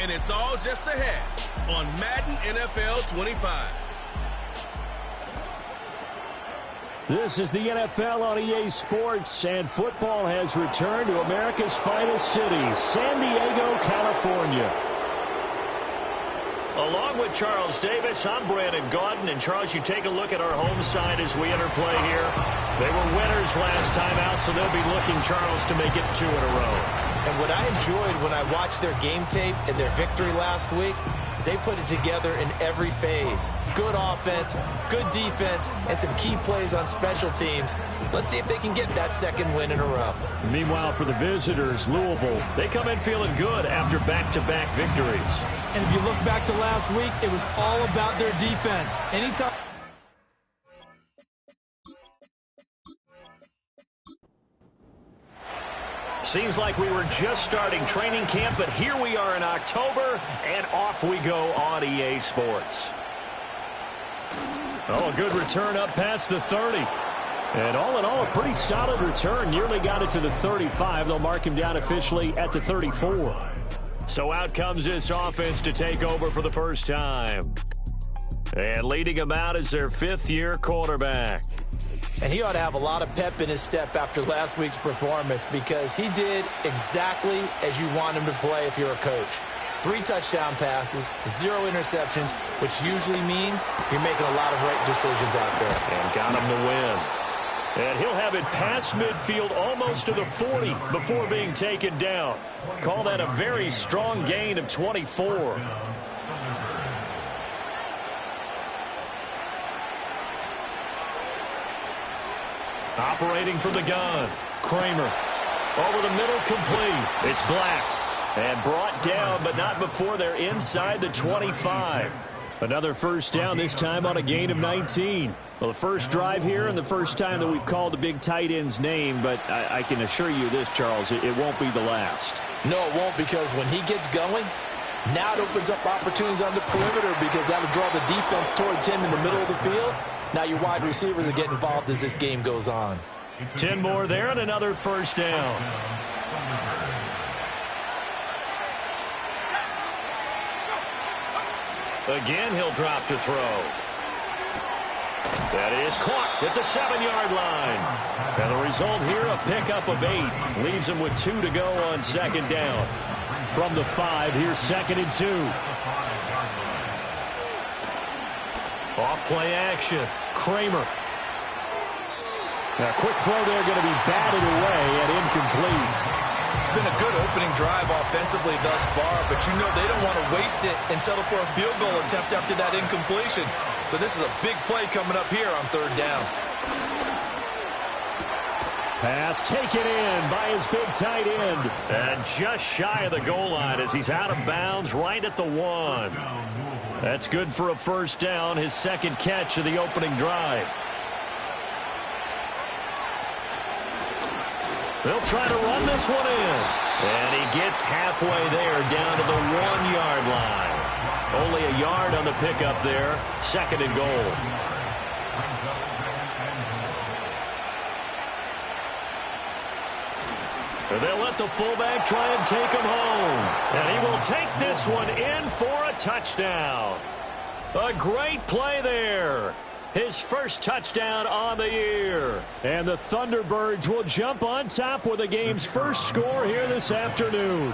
and it's all just ahead on Madden NFL 25. This is the NFL on EA Sports, and football has returned to America's finest city, San Diego, California. Along with Charles Davis, I'm Brandon Gaudin. And, Charles, you take a look at our home side as we enter play here. They were winners last time out, so they'll be looking, Charles, to make it 2 in a row. And what I enjoyed when I watched their game tape and their victory last week is they put it together in every phase. Good offense, good defense, and some key plays on special teams. Let's see if they can get that second win in a row. Meanwhile, for the visitors, Louisville, they come in feeling good after back-to-back victories. And if you look back to last week, it was all about their defense. Anytime. Seems like we were just starting training camp, but here we are in October, and off we go on EA Sports. Oh, a good return up past the 30. And all in all, a pretty solid return. Nearly got it to the 35. They'll mark him down officially at the 34. So out comes this offense to take over for the first time. And leading him out is their fifth-year quarterback. And he ought to have a lot of pep in his step after last week's performance because he did exactly as you want him to play if you're a coach. 3 touchdown passes, 0 interceptions, which usually means you're making a lot of right decisions out there. And got him to win. And he'll have it past midfield almost to the 40 before being taken down. Call that a very strong gain of 24. Operating from the gun, Kramer. Over the middle, complete. It's Black. And brought down, but not before they're inside the 25. Another first down, this time on a gain of 19. Well, the first drive here and the first time that we've called the big tight end's name, but I can assure you this, Charles, it won't be the last. No, it won't, because when he gets going, now it opens up opportunities on the perimeter because that'll draw the defense towards him in the middle of the field. Now your wide receivers will get involved as this game goes on. 10 more there and another first down. Again, he'll drop to throw. That is caught at the 7-yard line. And the result here, a pickup of 8. Leaves him with 2 to go on second down. From the 5, here's 2nd and 2. Off play action. Kramer. Now, quick throw there, going to be batted away and incomplete. It's been a good opening drive offensively thus far, but you know they don't want to waste it and settle for a field goal attempt after that incompletion. So this is a big play coming up here on 3rd down. Pass taken in by his big tight end. And just shy of the goal line as he's out of bounds right at the 1. That's good for a first down, his second catch of the opening drive. They'll try to run this one in. And he gets halfway there down to the 1-yard line. Only a yard on the pickup there. 2nd and goal. And they'll let the fullback try and take him home. And he will take this one in for a touchdown. A great play there. His first touchdown on the year. And the Thunderbirds will jump on top with the game's first score here this afternoon.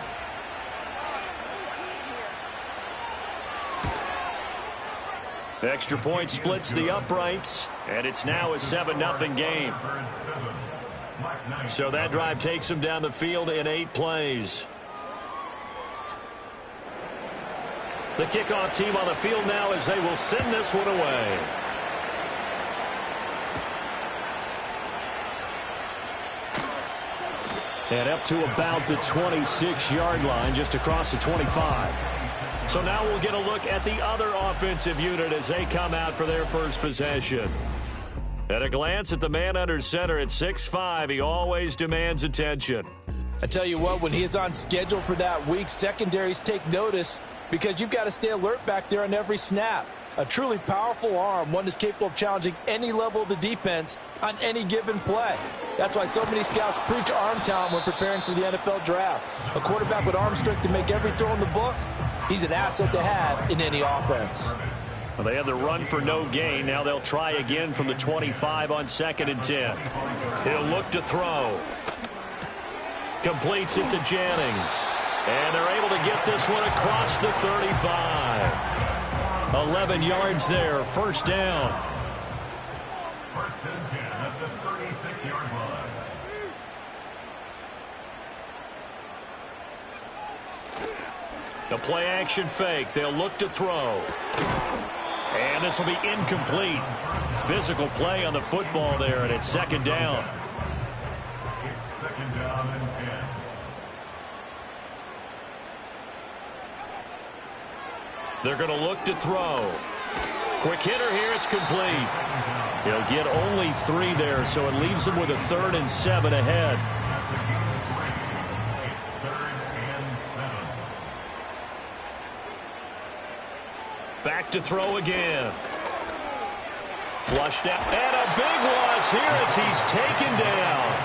Extra point splits the uprights, and it's now a 7-0 game. So that drive takes him down the field in 8 plays. The kickoff team on the field now as they will send this one away. And up to about the 26-yard line, just across the 25. So now we'll get a look at the other offensive unit as they come out for their first possession. At a glance at the man under center at 6'5", he always demands attention. I tell you what, when he is on schedule for that week, secondaries take notice because you've got to stay alert back there on every snap. A truly powerful arm, one that's capable of challenging any level of the defense on any given play. That's why so many scouts preach arm talent when preparing for the NFL draft. A quarterback with arm strength to make every throw in the book, He's an asset to have in any offense. Well, they had the run for no gain. Now they'll try again from the 25 on 2nd and 10. He'll look to throw. Completes it to Jennings. And they're able to get this one across the 35. 11 yards there, first down. First and 10 at the 36-yard line. The play action fake. They'll look to throw. And this will be incomplete. Physical play on the football there, and it's 2nd down. It's 2nd down and 10. They're going to look to throw. Quick hitter here. It's complete. He'll get only 3 there, so it leaves him with a 3rd and 7 ahead. It's 3rd and 7. Back to throw again. Flushed out. And a big loss here as he's taken down.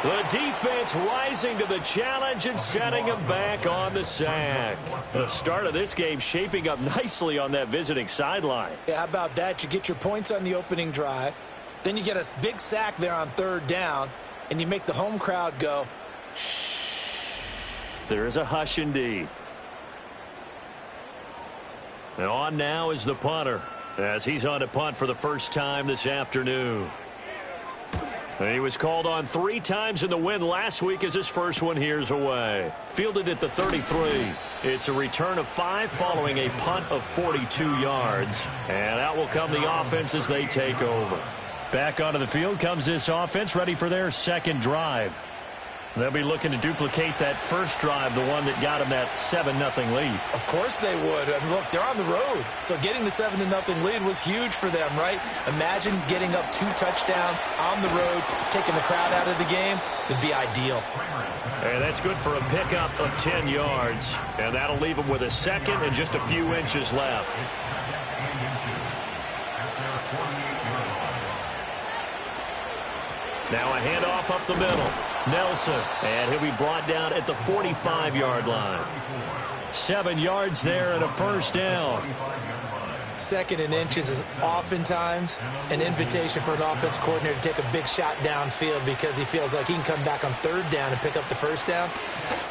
The defense rising to the challenge and setting him back on the sack. The start of this game shaping up nicely on that visiting sideline. Yeah, how about that? You get your points on the opening drive. Then you get a big sack there on 3rd down. And you make the home crowd go, shh. There is a hush indeed. And on now is the punter as he's on to punt for the first time this afternoon. And he was called on 3 times in the win last week as his first one here's away. Fielded at the 33. It's a return of 5 following a punt of 42 yards. And out will come the offense as they take over. Back onto the field comes this offense, ready for their 2nd drive. They'll be looking to duplicate that first drive, the one that got them that 7-0 lead. Of course they would. And look, they're on the road. So getting the 7-0 lead was huge for them, right? Imagine getting up 2 touchdowns on the road, taking the crowd out of the game. Would be ideal. And that's good for a pickup of 10 yards. And that'll leave them with a 2nd and just a few inches left. Now a handoff up the middle. Nelson, and he'll be brought down at the 45-yard line. 7 yards there and a first down. 2nd and inches is oftentimes an invitation for an offense coordinator to take a big shot downfield because he feels like he can come back on 3rd down and pick up the first down.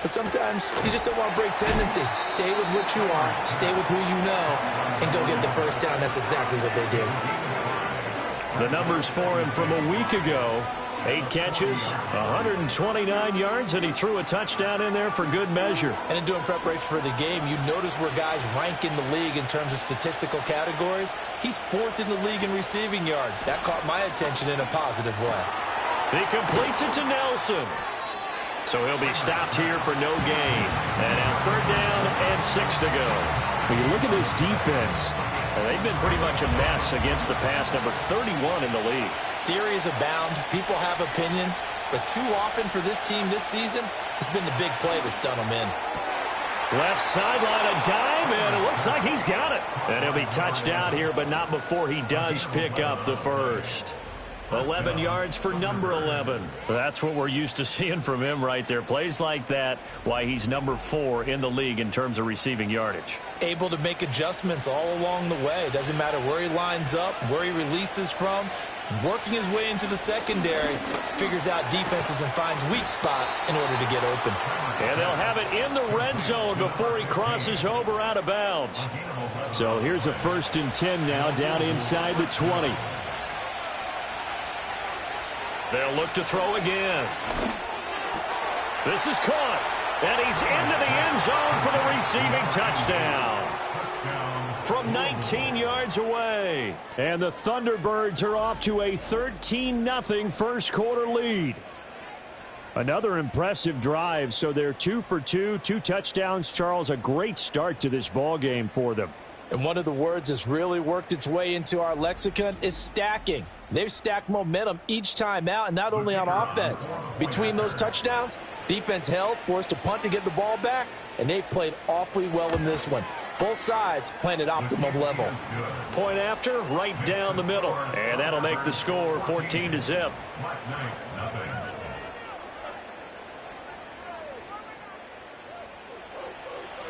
But sometimes you just don't want to break tendency. Stay with what you are, stay with who you know, and go get the first down. That's exactly what they did. The numbers for him from a week ago. 8 catches, 129 yards, and he threw a touchdown in there for good measure. And in doing preparation for the game, you notice where guys rank in the league in terms of statistical categories. He's 4th in the league in receiving yards. That caught my attention in a positive way. He completes it to Nelson. So he'll be stopped here for no gain. And now 3rd down and 6 to go. When you look at this defense, they've been pretty much a mess against the pass, number 31 in the league. Theories abound. People have opinions. But too often for this team this season, it's been the big play that's done them in. Left sideline, a dive, and it looks like he's got it. And he'll be touched down here, but not before he does pick up the first. 11 yards for number 11. That's what we're used to seeing from him right there. Plays like that, why he's number 4 in the league in terms of receiving yardage. Able to make adjustments all along the way. Doesn't matter where he lines up, where he releases from. Working his way into the secondary, figures out defenses and finds weak spots in order to get open. And they'll have it in the red zone before he crosses over out of bounds. so here's a 1st and 10 now down inside the 20. They'll look to throw again. This is caught. And he's into the end zone for the receiving touchdown. From 19 yards away. And the Thunderbirds are off to a 13-0 first quarter lead. Another impressive drive, so they're 2 for 2, 2 touchdowns. Charles, a great start to this ball game for them. And one of the words that's really worked its way into our lexicon is stacking. They've stacked momentum each time out, and not only on offense. Between those touchdowns, defense held, forced a punt to get the ball back, and they played awfully well in this one. Both sides playing at optimum level. Point after, right down the middle. And that'll make the score 14-0.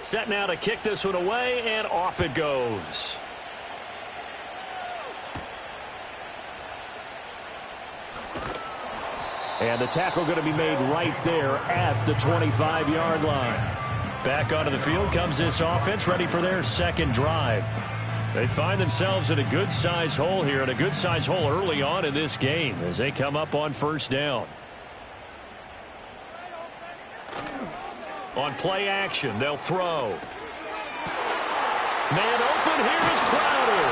Set now to kick this one away, and off it goes. And the tackle going to be made right there at the 25-yard line. Back onto the field comes this offense, ready for their second drive. They find themselves in a good-sized hole here, and a good-sized hole early on in this game as they come up on first down. On play action, they'll throw. Man open, here is Crowder.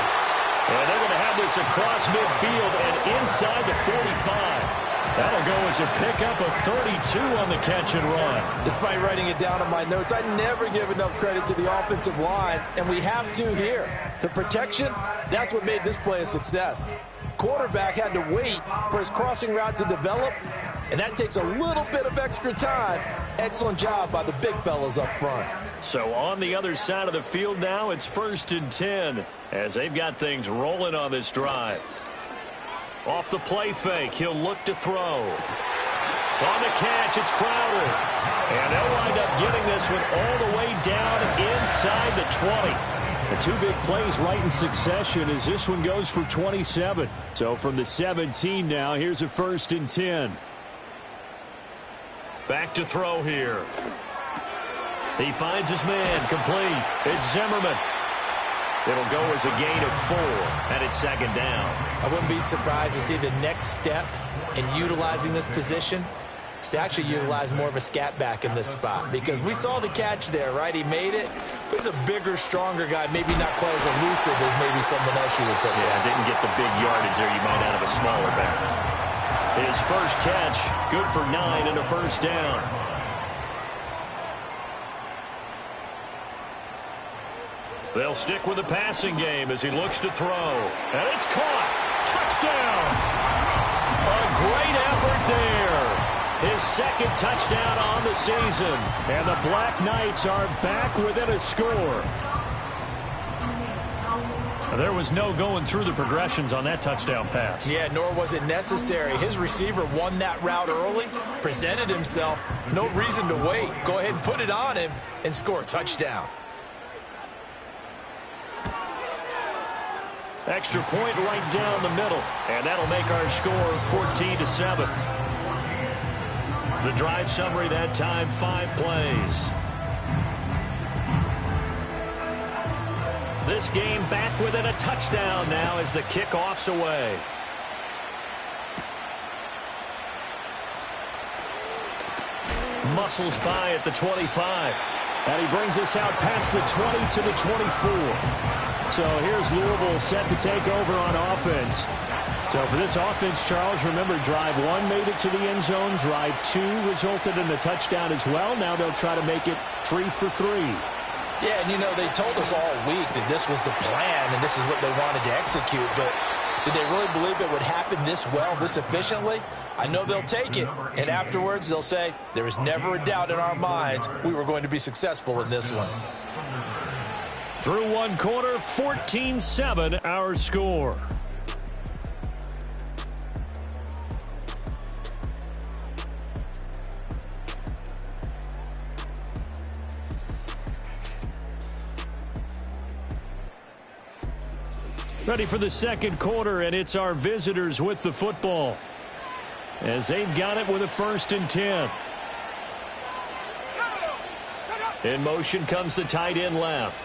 And they're going to have this across midfield and inside the 45. That'll go as a pickup of 32 on the catch and run. Despite writing it down in my notes, I never give enough credit to the offensive line, and we have to here. The protection, that's what made this play a success. Quarterback had to wait for his crossing route to develop, and that takes a little bit of extra time. Excellent job by the big fellas up front. So on the other side of the field now, it's 1st and 10 as they've got things rolling on this drive. Off the play fake, he'll look to throw. On the catch, it's Crowder. And they'll wind up getting this one all the way down inside the 20. The two big plays right in succession as this one goes for 27. So from the 17 now, here's a 1st and 10. Back to throw here. He finds his man, complete. It's Zimmerman. It'll go as a gain of 4, and it's 2nd down. I wouldn't be surprised to see the next step in utilizing this position is to actually utilize more of a scat back in this spot, because we saw the catch there, right? He made it, but he's a bigger, stronger guy, maybe not quite as elusive as maybe someone else you would put there. Yeah, didn't get the big yardage there you might out of a smaller back. His first catch, good for 9 and a 1st down. They'll stick with the passing game as he looks to throw. And it's caught. Touchdown. A great effort there. His 2nd touchdown on the season. And the BlackKnights are back within a score. There was no going through the progressions on that touchdown pass. Yeah, nor was it necessary. His receiver won that route early, presented himself. No reason to wait. Go ahead and put it on him and score a touchdown. Extra point right down the middle, and that'll make our score 14-7. The drive summary that time, 5 plays. This game back within a touchdown now as the kickoff's away. Muscles by at the 25. And he brings us out past the 20 to the 24. So here's Louisville set to take over on offense. So for this offense, Charles, remember, drive 1 made it to the end zone. Drive 2 resulted in the touchdown as well. Now they'll try to make it 3 for 3. Yeah, and you know, they told us all week that this was the plan and this is what they wanted to execute. But did they really believe it would happen this well, this efficiently? I know they'll take it, and afterwards they'll say, there was never a doubt in our minds we were going to be successful in this one. Through 1 quarter, 14-7 our score. Ready for the 2nd quarter, and it's our visitors with the football as they've got it with a 1st and 10. In motion comes the tight end left.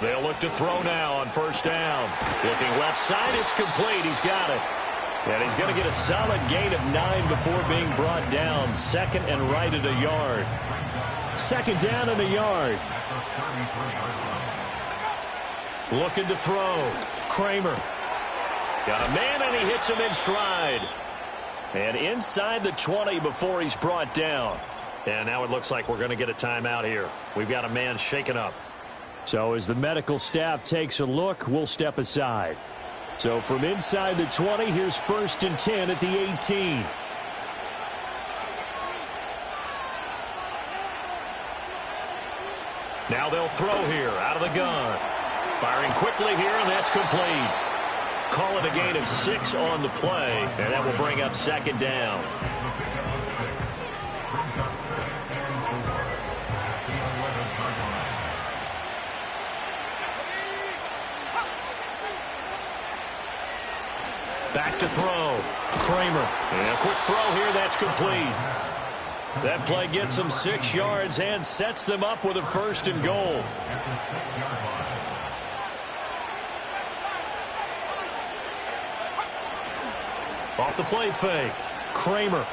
They'll look to throw now on 1st down. Looking left side, it's complete. He's got it. And he's going to get a solid gain of 9 before being brought down. 2nd and right at a yard. 2nd down and a yard. Looking to throw. Kramer. Got a man, and he hits him in stride. And inside the 20 before he's brought down. And now it looks like we're going to get a timeout here. We've got a man shaken up. So as the medical staff takes a look, we'll step aside. So from inside the 20, here's 1st and 10 at the 18. Now they'll throw here out of the gun. Firing quickly here, and that's complete. Call it a gain of 6 on the play, and that will bring up 2nd down. Back to throw. Kramer. And a quick throw here. That's complete. That play gets them 6 yards and sets them up with a 1st and goal. Off the play fake. Kramer.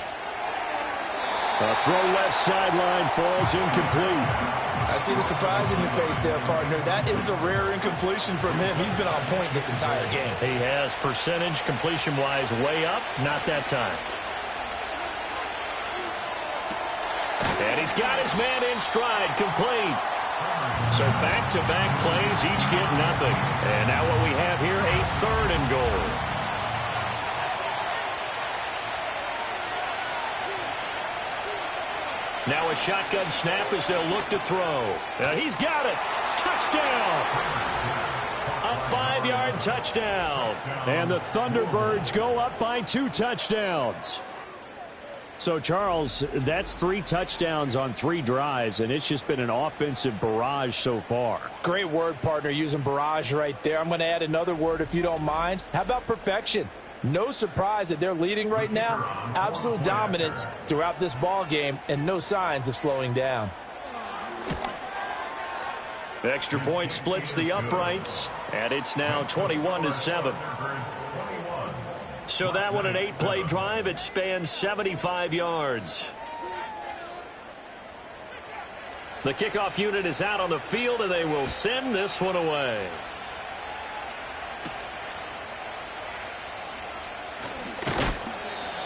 A throw left sideline falls incomplete. I see the surprise in your face there, partner. That is a rare incompletion from him. He's been on point this entire game. He has percentage completion-wise way up. Not that time. And he's got his man in stride. Complete. So back-to-back plays, each get nothing. And now what we have here, a 3rd and goal. Now a shotgun snap as they'll look to throw. He's got it. Touchdown. A 5-yard touchdown. And the Thunderbirds go up by 2 touchdowns. So, Charles, that's 3 touchdowns on 3 drives, and it's just been an offensive barrage so far. Great word, partner, using barrage right there. I'm going to add another word if you don't mind. How about perfection? No surprise that they're leading right now. Absolute dominance throughout this ball game and no signs of slowing down. The extra point splits the uprights, and it's now 21-7. So that one, an 8-play drive. It spans 75 yards. The kickoff unit is out on the field, and they will send this one away.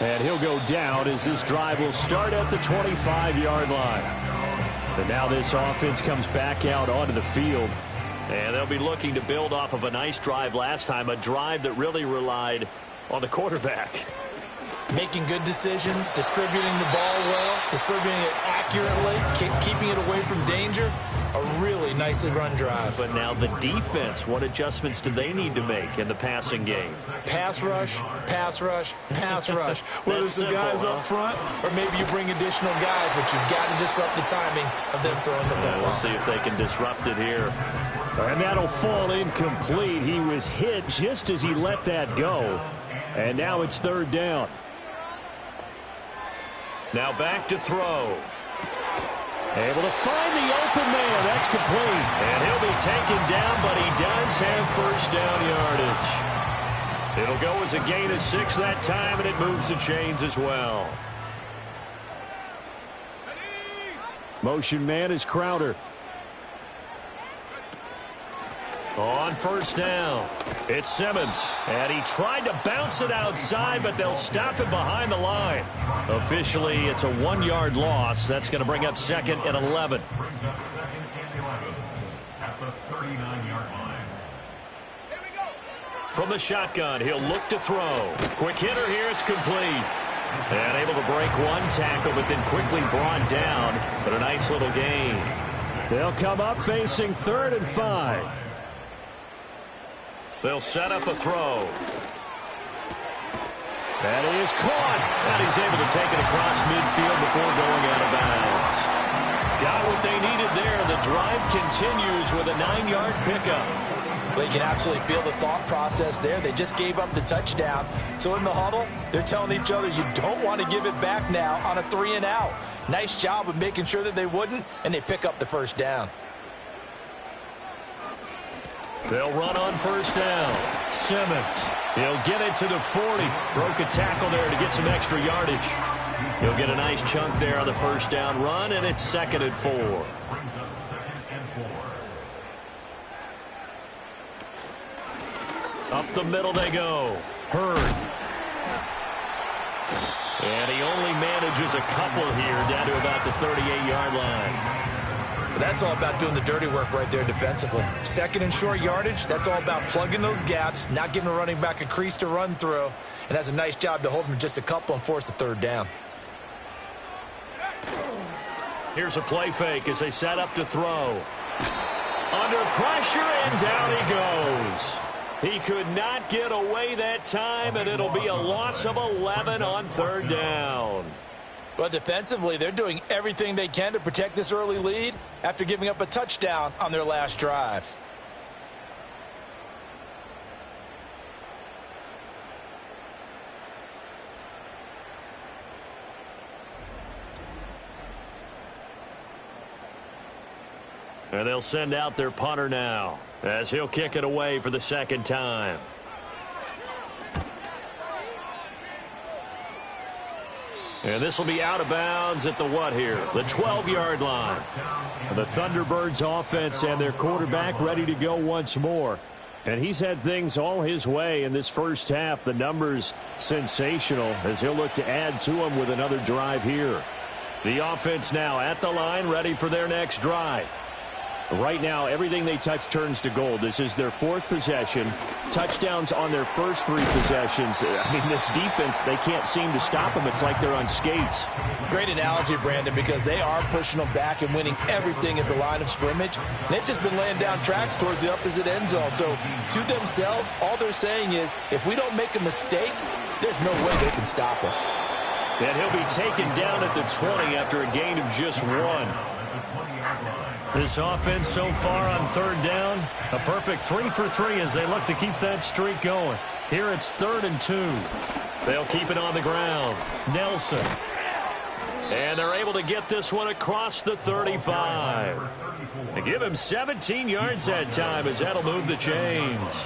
And he'll go down as this drive will start at the 25-yard line. And now this offense comes back out onto the field. And they'll be looking to build off of a nice drive last time, a drive that really relied on the quarterback. Making good decisions, distributing the ball well, distributing it accurately, keeping it away from danger. A really nicely run drive. But now the defense, what adjustments do they need to make in the passing game? Pass rush, pass rush, pass rush. Whether it's the guys up front or maybe you bring additional guys, but you've got to disrupt the timing of them throwing the football. We'll see if they can disrupt it here. And that'll fall incomplete. He was hit just as he let that go. And now it's 3rd down. Now back to throw. Able to find the open man. That's complete. And he'll be taken down, but he does have 1st down yardage. It'll go as a gain of 6 that time, and it moves the chains as well. Motion man is Crowder. On 1st down, it's Simmons. And he tried to bounce it outside, but they'll stop it behind the line. Officially, it's a 1-yard loss. That's going to bring up 2nd and 11. Brings up 2nd and 11 at the 39-yard line. From the shotgun, he'll look to throw. Quick hitter here, it's complete. And able to break 1 tackle, but then quickly brought down. But a nice little gain. They'll come up facing 3rd and 5. They'll set up a throw. That is caught. And he's able to take it across midfield before going out of bounds. Got what they needed there. The drive continues with a 9-yard pickup. Well, you can absolutely feel the thought process there. They just gave up the touchdown. So in the huddle, they're telling each other, you don't want to give it back now on a 3-and-out. Nice job of making sure that they wouldn't, and they pick up the 1st down. They'll run on 1st down. Simmons, he'll get it to the 40. Broke a tackle there to get some extra yardage. He'll get a nice chunk there on the 1st down run, and it's 2nd and 4. Brings up 2nd and 4. Up the middle they go. Hurd. And he only manages a couple here down to about the 38-yard line. That's all about doing the dirty work right there defensively. 2nd and short yardage, that's all about plugging those gaps, not giving a running back a crease to run through, and has a nice job to hold him just a couple and force a 3rd down. Here's a play fake as they set up to throw. Under pressure, and down he goes. He could not get away that time, and it'll be a loss of 11 on 3rd down. Well, defensively, they're doing everything they can to protect this early lead after giving up a touchdown on their last drive. And they'll send out their punter now as he'll kick it away for the second time. And this will be out of bounds at the what here? The 12-yard line. The Thunderbirds offense and their quarterback ready to go once more. And he's had things all his way in this first half. The numbers sensational as he'll look to add to them with another drive here. The offense now at the line, ready for their next drive. Right now, everything they touch turns to gold. This is their fourth possession. Touchdowns on their first three possessions. I mean, this defense, they can't seem to stop them. It's like they're on skates. Great analogy, Brandon, because they are pushing them back and winning everything at the line of scrimmage. They've just been laying down tracks towards the opposite end zone. So to themselves, all they're saying is, if we don't make a mistake, there's no way they can stop us. And he'll be taken down at the 20 after a gain of just 1. This offense so far on third down, a perfect 3 for 3 as they look to keep that streak going. Here it's 3rd and 2. They'll keep it on the ground. Nelson. And they're able to get this one across the 35. They give him 17 yards that time as that'll move the chains.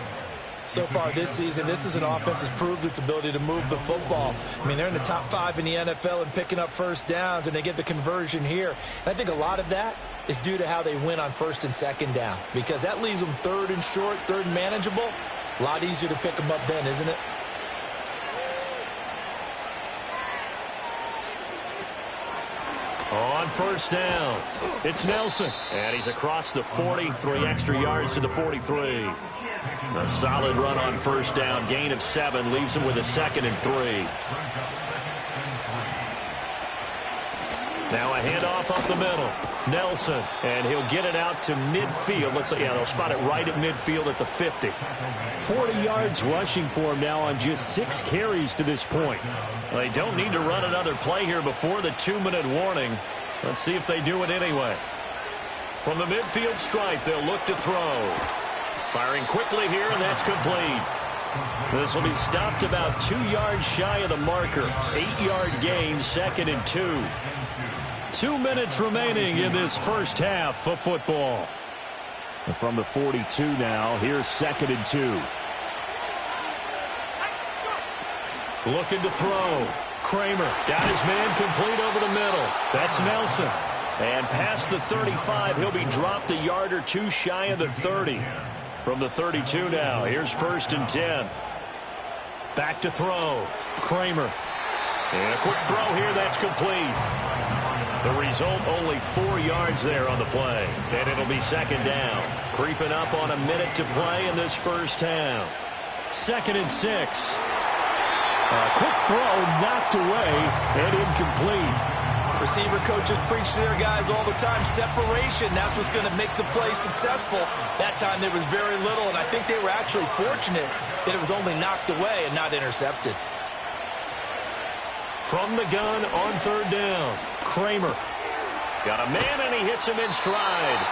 So far this season, this is an offense that's proved its ability to move the football. I mean, they're in the top 5 in the NFL in picking up first downs, and they get the conversion here. And I think a lot of that is due to how they win on 1st and 2nd down, because that leaves them 3rd and short, 3rd and manageable. A lot easier to pick them up then, isn't it? On 1st down, it's Nelson. And he's across the 40, 3 extra yards to the 43. A solid run on 1st down. Gain of 7 leaves him with a 2nd and 3. Now a handoff up the middle. Nelson, and he'll get it out to midfield. Looks like, yeah, they'll spot it right at midfield at the 50. 40 yards rushing for him now on just 6 carries to this point. Well, they don't need to run another play here before the 2-minute warning. Let's see if they do it anyway. From the midfield stripe, they'll look to throw. Firing quickly here, and that's complete. This will be stopped about 2 yards shy of the marker. 8-yard gain, 2nd and 2. 2 minutes remaining in this first half of football. From the 42 now, here's 2nd and 2. Looking to throw. Kramer got his man complete over the middle. That's Nelson. And past the 35, he'll be dropped a yard or 2 shy of the 30. From the 32 now, here's 1st and 10. Back to throw. Kramer. And a quick throw here, that's complete. The result, only 4 yards there on the play. And it'll be 2nd down. Creeping up on a minute to play in this first half. 2nd and 6. A quick throw knocked away and incomplete. Receiver coaches preach to their guys all the time. Separation, that's what's going to make the play successful. That time there was very little, and I think they were actually fortunate that it was only knocked away and not intercepted. From the gun on 3rd down, Kramer. Got a man, and he hits him in stride.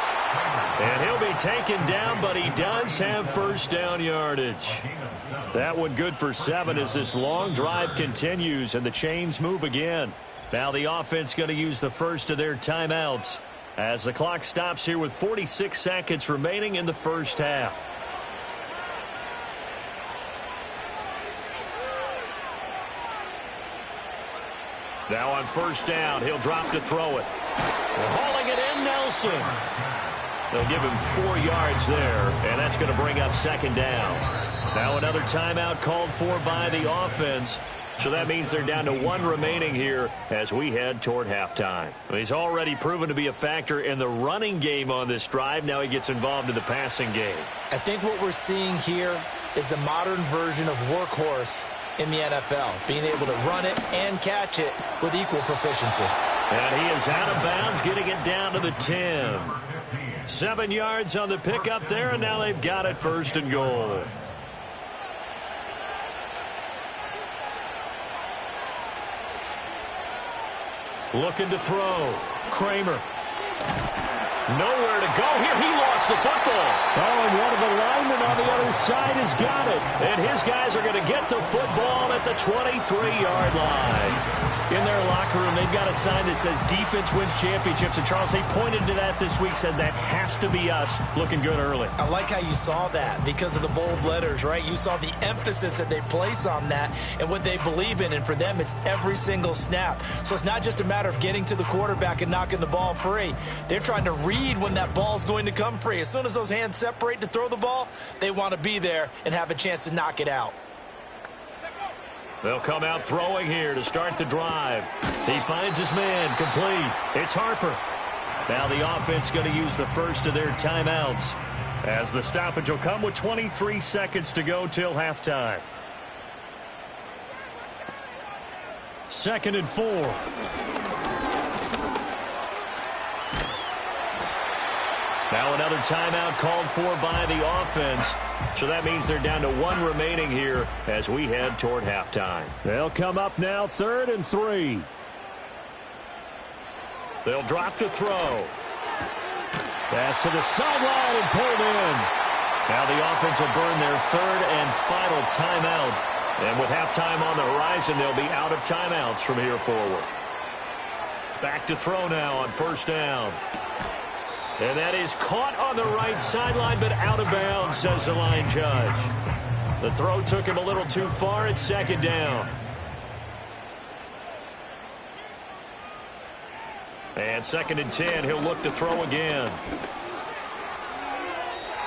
And he'll be taken down, but he does have 1st down yardage. That one good for 7 as this long drive continues, and the chains move again. Now the offense going to use the first of their timeouts as the clock stops here with 46 seconds remaining in the first half. Now on 1st down, he'll drop to throw it. Hauling it in, Nelson. They'll give him 4 yards there, and that's going to bring up 2nd down. Now another timeout called for by the offense. So that means they're down to 1 remaining here as we head toward halftime. He's already proven to be a factor in the running game on this drive. Now he gets involved in the passing game. I think what we're seeing here is the modern version of workhorse in the NFL, being able to run it and catch it with equal proficiency. And he is out of bounds, getting it down to the 10. 7 yards on the pickup there, and now they've got it 1st and goal. Looking to throw. Kramer. Nowhere to go here. He lost the football. Oh, and one of the linemen on the other side has got it. And his guys are going to get the football at the 23-yard line. In their locker room, they've got a sign that says defense wins championships. And, Charles, they pointed to that this week, said that has to be us, looking good early. I like how you saw that because of the bold letters, right? You saw the emphasis that they place on that and what they believe in. And for them, it's every single snap. So it's not just a matter of getting to the quarterback and knocking the ball free. They're trying to read when that ball's going to come free. As soon as those hands separate to throw the ball, they want to be there and have a chance to knock it out. They'll come out throwing here to start the drive. He finds his man, complete. It's Harper. Now the offense going to use the first of their timeouts, as the stoppage will come with 23 seconds to go till halftime. 2nd and 4. Now another timeout called for by the offense. So that means they're down to 1 remaining here as we head toward halftime. They'll come up now 3rd and 3. They'll drop to throw. Pass to the sideline and pulled in. Now the offense will burn their 3rd and final timeout. And with halftime on the horizon, they'll be out of timeouts from here forward. Back to throw now on 1st down. And that is caught on the right sideline, but out of bounds, says the line judge. The throw took him a little too far. It's 2nd down. And 2nd and 10, he'll look to throw again.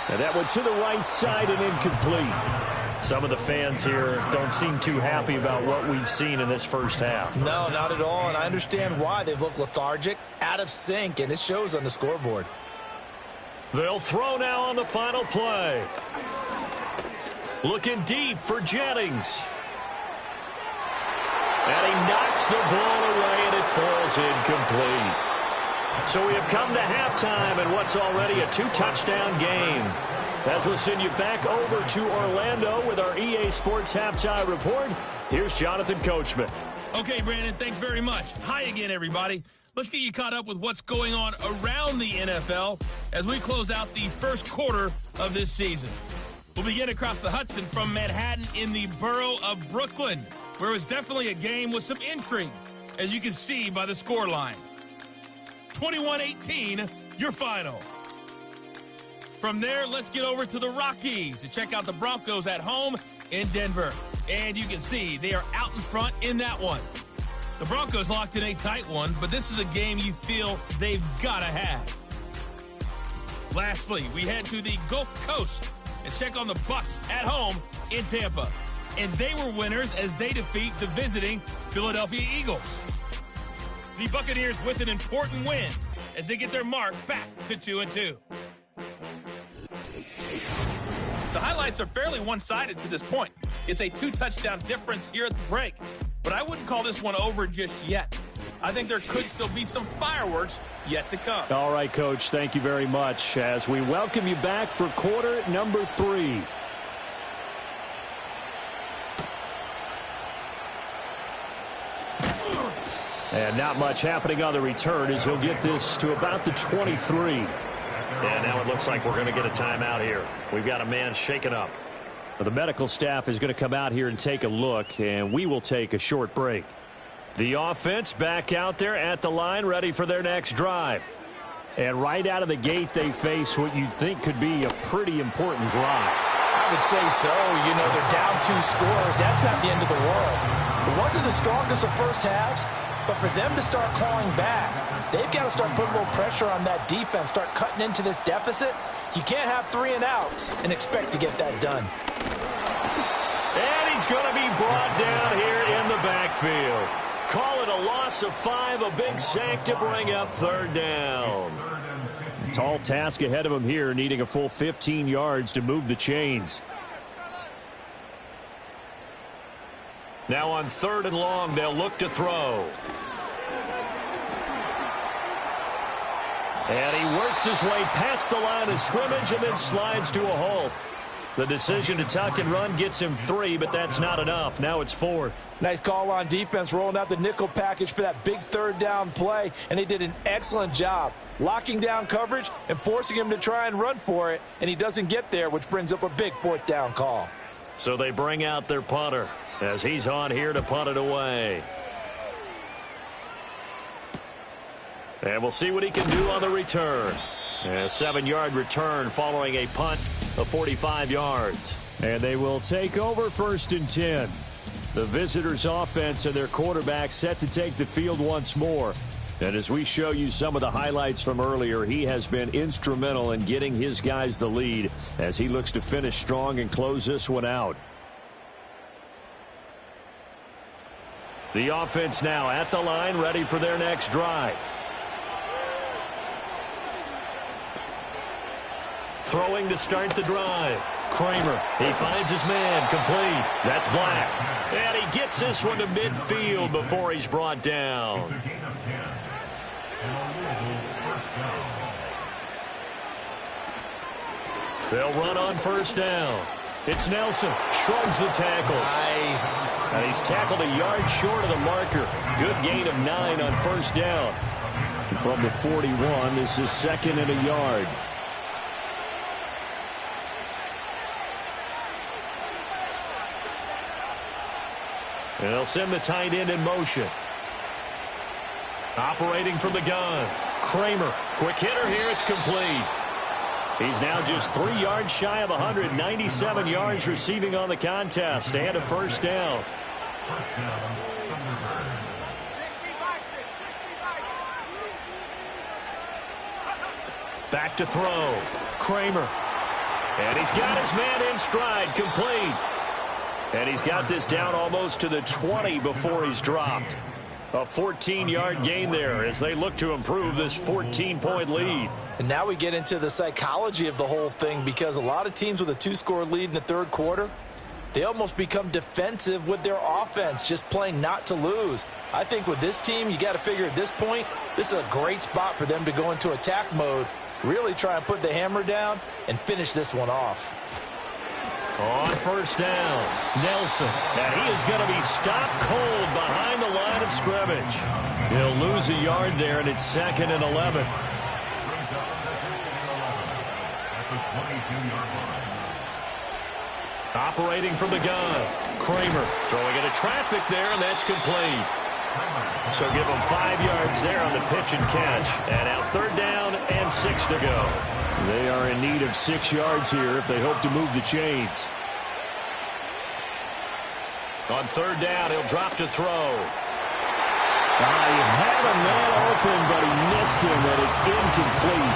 And that went to the right side and incomplete. Some of the fans here don't seem too happy about what we've seen in this first half. No, not at all, and I understand why. They've looked lethargic, out of sync, and it shows on the scoreboard. They'll throw now on the final play. Looking deep for Jennings. And he knocks the ball away, and it falls incomplete. So we have come to halftime in what's already a 2-touchdown game. As we'll send you back over to Orlando with our EA Sports Halftime Report, here's Jonathan Coachman. Okay, Brandon, thanks very much. Hi again, everybody. Let's get you caught up with what's going on around the NFL as we close out the first quarter of this season. We'll begin across the Hudson from Manhattan in the borough of Brooklyn, where it was definitely a game with some intrigue, as you can see by the scoreline. 21-18, your final. From there, let's get over to the Rockies to check out the Broncos at home in Denver. And you can see they are out in front in that one. The Broncos locked in a tight one, but this is a game you feel they've got to have. Lastly, we head to the Gulf Coast and check on the Bucs at home in Tampa. And they were winners as they defeat the visiting Philadelphia Eagles. The Buccaneers with an important win as they get their mark back to 2-2. The highlights are fairly one-sided to this point. It's a 2-touchdown difference here at the break, but I wouldn't call this one over just yet. I think there could still be some fireworks yet to come. All right, Coach, thank you very much as we welcome you back for quarter number 3. And not much happening on the return as he'll get this to about the 23. And now it looks like we're going to get a timeout here. We've got a man shaken up. Well, the medical staff is going to come out here and take a look, and we will take a short break. The offense back out there at the line, ready for their next drive. And right out of the gate, they face what you'd think could be a pretty important drive. I would say so. You know, they're down 2 scores. That's not the end of the world. It wasn't the strongest of first halves, but for them to start clawing back, they've got to start putting a little pressure on that defense, start cutting into this deficit. You can't have 3 and outs and expect to get that done. And he's going to be brought down here in the backfield. Call it a loss of 5, a big sack to bring up 3rd down. Tall task ahead of him here, needing a full 15 yards to move the chains. Now on 3rd and long, they'll look to throw. And he works his way past the line of scrimmage and then slides to a halt. The decision to tuck and run gets him 3, but that's not enough. Now it's 4th. Nice call on defense, rolling out the nickel package for that big 3rd down play, and they did an excellent job locking down coverage and forcing him to try and run for it, and he doesn't get there, which brings up a big 4th down call. So they bring out their punter as he's on here to punt it away. And we'll see what he can do on the return. A 7-yard return following a punt of 45 yards. And they will take over 1st and 10. The visitors' offense and their quarterback set to take the field once more. And as we show you some of the highlights from earlier, he has been instrumental in getting his guys the lead as he looks to finish strong and close this one out. The offense now at the line, ready for their next drive. Throwing to start the drive. Kramer, he finds his man, complete. That's Black. And he gets this one to midfield before he's brought down. It's a gain of 10. And a Louisville first down. They'll run on 1st down. It's Nelson. Shrugs the tackle. Nice. And he's tackled a yard short of the marker. Good gain of 9 on 1st down. And from the 41, this is 2nd and a yard. And they'll send the tight end in motion. Operating from the gun. Kramer. Quick hitter here. It's complete. He's now just 3 yards shy of 197 yards receiving on the contest. And a 1st down. First down, Thunderbirds. Back to throw. Kramer. And he's got his man in stride. Complete. And he's got this down almost to the 20 before he's dropped. A 14-yard gain there as they look to improve this 14-point lead. And now we get into the psychology of the whole thing, because a lot of teams with a 2-score lead in the 3rd quarter, they almost become defensive with their offense, just playing not to lose. I think with this team, you got to figure at this point, this is a great spot for them to go into attack mode, really try and put the hammer down and finish this one off. On 1st down, Nelson. And he is going to be stopped cold behind the line of scrimmage. He'll lose a yard there, and it's 2nd and 11. Brings up 2nd and 11 at the 22-yard line. Operating from the gun. Kramer throwing into traffic there, and that's complete. So give him 5 yards there on the pitch and catch. And now 3rd down and 6 to go. They are in need of 6 yards here if they hope to move the chains. On 3rd down, he'll drop to throw. He had a man open, but he missed him, and it's incomplete.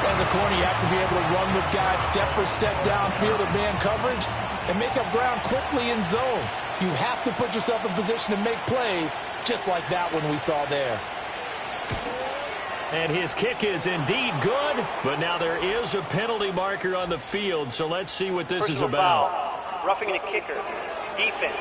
As a corner, you have to be able to run with guys step for step downfield of man coverage and make up ground quickly in zone. You have to put yourself in position to make plays, just like that one we saw there. And his kick is indeed good, but now there is a penalty marker on the field, so let's see what this is about. Foul. Roughing the kicker. Defense.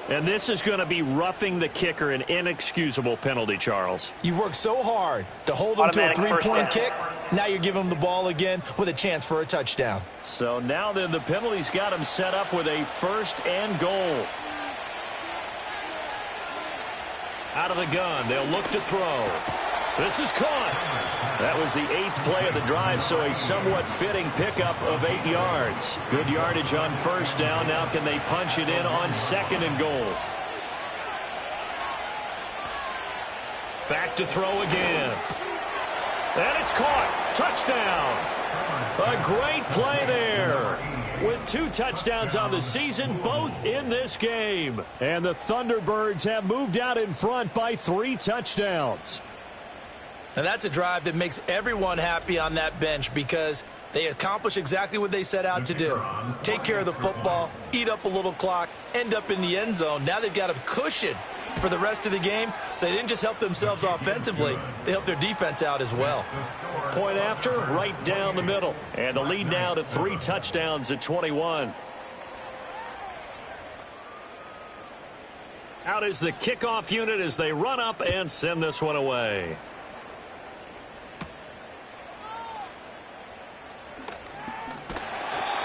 And this is going to be roughing the kicker, an inexcusable penalty, Charles. You've worked so hard to hold them to a 3-point kick. Now you're giving them the ball again with a chance for a touchdown. So now then the penalty's got him set up with a 1st and goal. Out of the gun, they'll look to throw. This is caught. That was the 8th play of the drive, so a somewhat fitting pickup of 8 yards. Good yardage on 1st down. Now can they punch it in on 2nd and goal? Back to throw again. And it's caught. Touchdown. A great play there. With 2 touchdowns on the season, both in this game. And the Thunderbirds have moved out in front by 3 touchdowns. And that's a drive that makes everyone happy on that bench, because they accomplish exactly what they set out to do. Take care of the football, eat up a little clock, end up in the end zone. Now they've got a cushion for the rest of the game, so they didn't just help themselves offensively, they helped their defense out as well. Point after, right down the middle. And the lead now to 3 touchdowns at 21. Out is the kickoff unit as they run up and send this one away.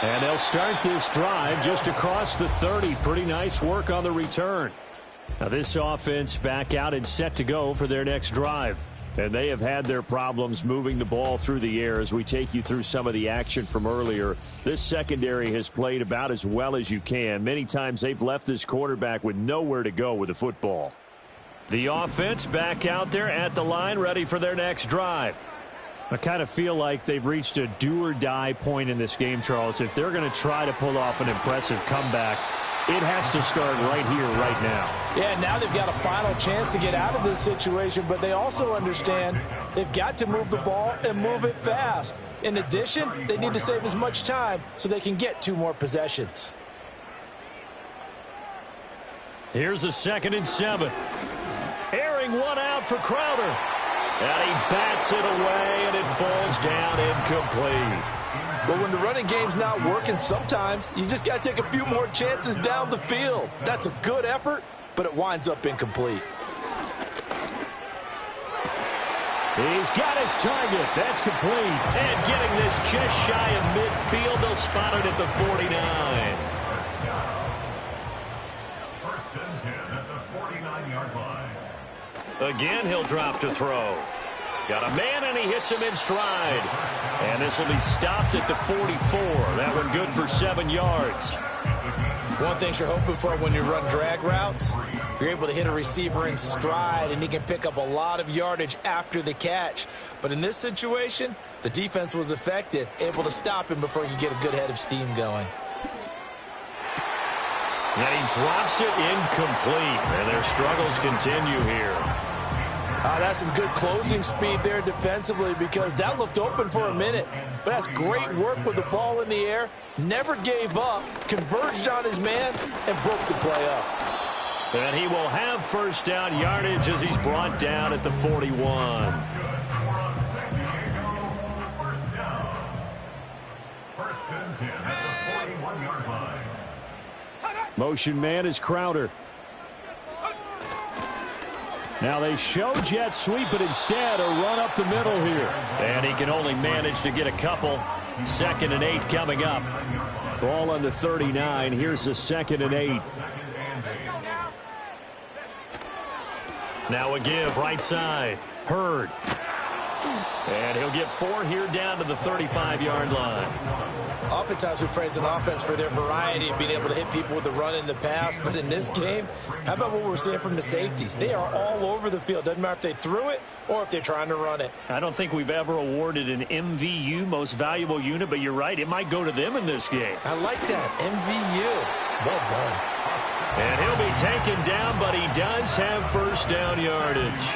And they'll start this drive just across the 30. Pretty nice work on the return. Now this offense back out and set to go for their next drive. And they have had their problems moving the ball through the air as we take you through some of the action from earlier. This secondary has played about as well as you can. Many times they've left this quarterback with nowhere to go with the football. The offense back out there at the line, ready for their next drive. I kind of feel like they've reached a do-or-die point in this game, Charles. If they're going to try to pull off an impressive comeback, it has to start right here, right now. Yeah, now they've got a final chance to get out of this situation, but they also understand they've got to move the ball and move it fast. In addition, they need to save as much time so they can get 2 more possessions. Here's a 2nd and 7. Airing one out for Crowder. And he bats it away, and it falls down incomplete. Well, when the running game's not working, sometimes you just got to take a few more chances down the field. That's a good effort, but it winds up incomplete. He's got his target. That's complete. And getting this just shy of midfield, they'll spot it at the 49. First and 10 at the 49-yard line. Again, he'll drop to throw. Got a man, and he hits him in stride. And this will be stopped at the 44. That one good for 7 yards. One thing you're hoping for when you run drag routes, you're able to hit a receiver in stride, and he can pick up a lot of yardage after the catch. But in this situation, the defense was effective, able to stop him before he could get a good head of steam going. And he drops it incomplete. And their struggles continue here. That's some good closing speed there defensively, because that looked open for a minute. But that's great work with the ball in the air. Never gave up, converged on his man, and broke the play up. And he will have first down yardage as he's brought down at the 41. First and 10 at the 41-yard line. Motion man is Crowder. Now they show jet sweep, but instead a run up the middle here. And he can only manage to get a couple. 2nd and 8 coming up. Ball on the 39. Here's the 2nd and 8. Now a give right side. Hurd. And he'll get 4 here down to the 35-yard line. Oftentimes we praise an offense for their variety of being able to hit people with the run in the pass. But in this game, how about what we're seeing from the safeties? They are all over the field. Doesn't matter if they threw it or if they're trying to run it. I don't think we've ever awarded an MVU, most valuable unit, but you're right. It might go to them in this game. I like that. MVU. Well done. And he'll be taken down, but he does have first down yardage.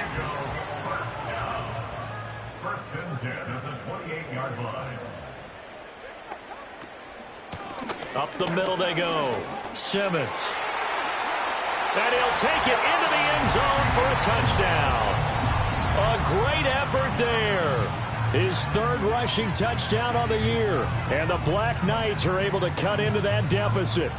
First and 10 at the 28-yard line. Up the middle they go. Simmons. And he'll take it into the end zone for a touchdown. A great effort there. His 3rd rushing touchdown on the year. And the Black Knights are able to cut into that deficit.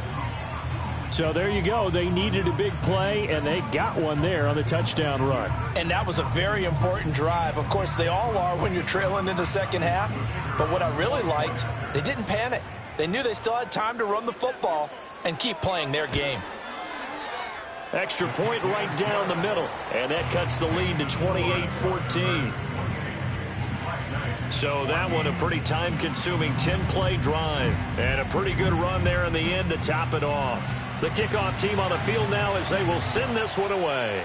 So there you go. They needed a big play, and they got one there on the touchdown run. And that was a very important drive. Of course, they all are when you're trailing in the second half. But what I really liked, they didn't panic. They knew they still had time to run the football and keep playing their game. Extra point right down the middle. And that cuts the lead to 28-14. So that one a pretty time-consuming 10-play drive. And a pretty good run there in the end to top it off. The kickoff team on the field now as they will send this one away.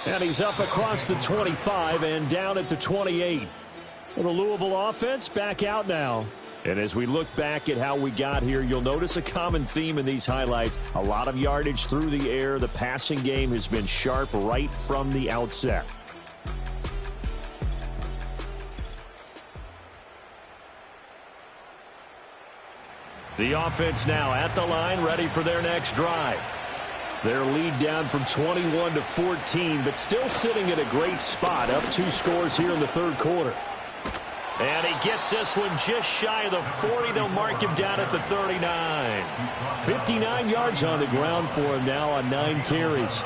And he's up across the 25 and down at the 28. Well, the Louisville offense back out now. And as we look back at how we got here, you'll notice a common theme in these highlights. A lot of yardage through the air. The passing game has been sharp right from the outset. The offense now at the line, ready for their next drive. Their lead down from 21 to 14, but still sitting at a great spot, up 2 scores here in the 3rd quarter. And he gets this one just shy of the 40. They'll mark him down at the 39. 59 yards on the ground for him now on 9 carries.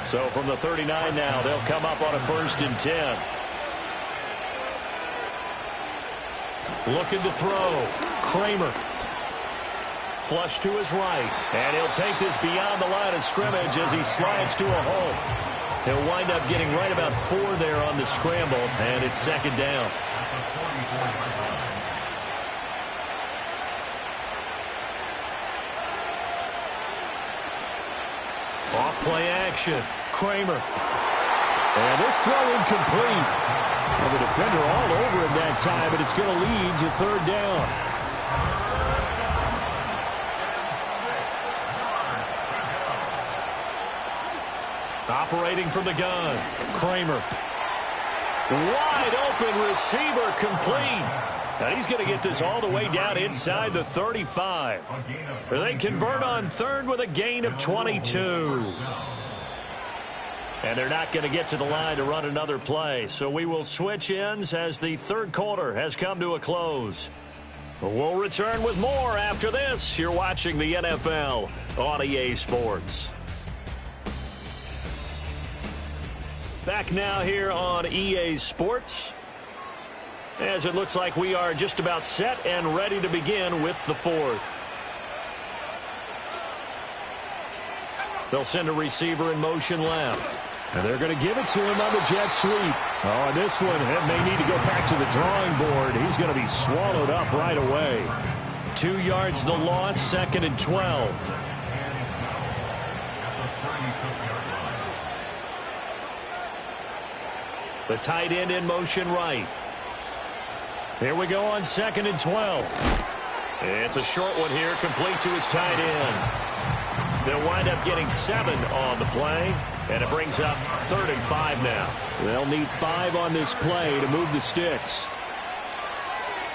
So from the 39 now, they'll come up on a 1st and 10. Looking to throw. Kramer. Flush to his right. And he'll take this beyond the line of scrimmage as he slides to a hole. He'll wind up getting right about 4 there on the scramble, and it's 2nd down. Off play action. Kramer. And this throw incomplete. And the defender all over him that time, and it's going to lead to third down. Operating from the gun. Kramer. Wide open receiver complete. And he's going to get this all the way down inside the 35. They convert on third with a gain of 22. And they're not going to get to the line to run another play. So we will switch ends as the third quarter has come to a close. We'll return with more after this. You're watching the NFL on EA Sports. Back now here on EA Sports, as it looks like we are just about set and ready to begin with the fourth. They'll send a receiver in motion left. And they're going to give it to him on the jet sweep. Oh, and this one may need to go back to the drawing board. He's going to be swallowed up right away. 2 yards the loss, 2nd and 12. The tight end in motion right. Here we go on 2nd and 12. It's a short one here, complete to his tight end. They'll wind up getting 7 on the play, and it brings up 3rd and 5 now. They'll need 5 on this play to move the sticks.